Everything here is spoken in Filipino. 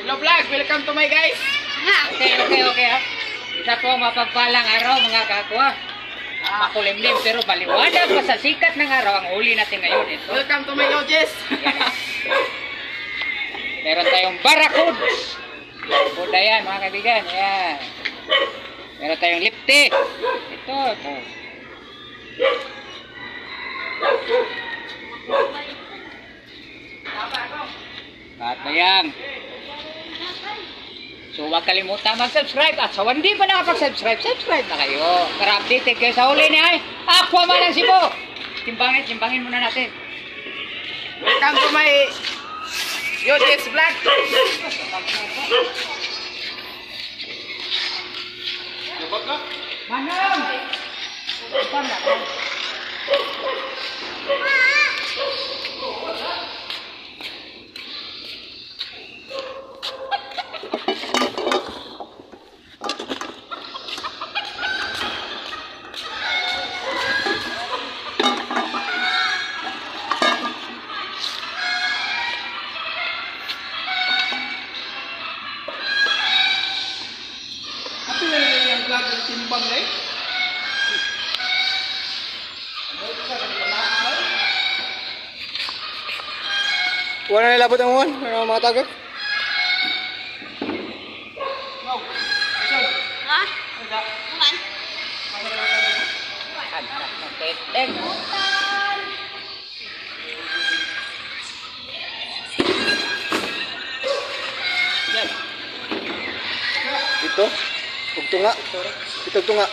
Hello vlog, welcome to my guys. Okay ha. Isa po ang mapagpalang araw mga kakwa. Makulimlim pero maliwanag pa sa sikat ng araw ang huli natin ngayon. Ito. Welcome to my lodges. Meron tayong barracuds. Barracuda yan mga kaibigan. Yan. Meron tayong lipte. Ito. Batayang. So huwag kalimutan mag-subscribe at sa hindi pa nakapag-subscribe, subscribe na kayo. Para updated kayo sa huli ni ay Aquaman ang Cebu. Timbangin muna natin. Welcome to my lodges vlog. Manang! Upang na ko. Apa yang vlog ng timbang na eh? Wala na labot ang uwan, ano mga tagak? Ito, tugtunga. Ito tunga.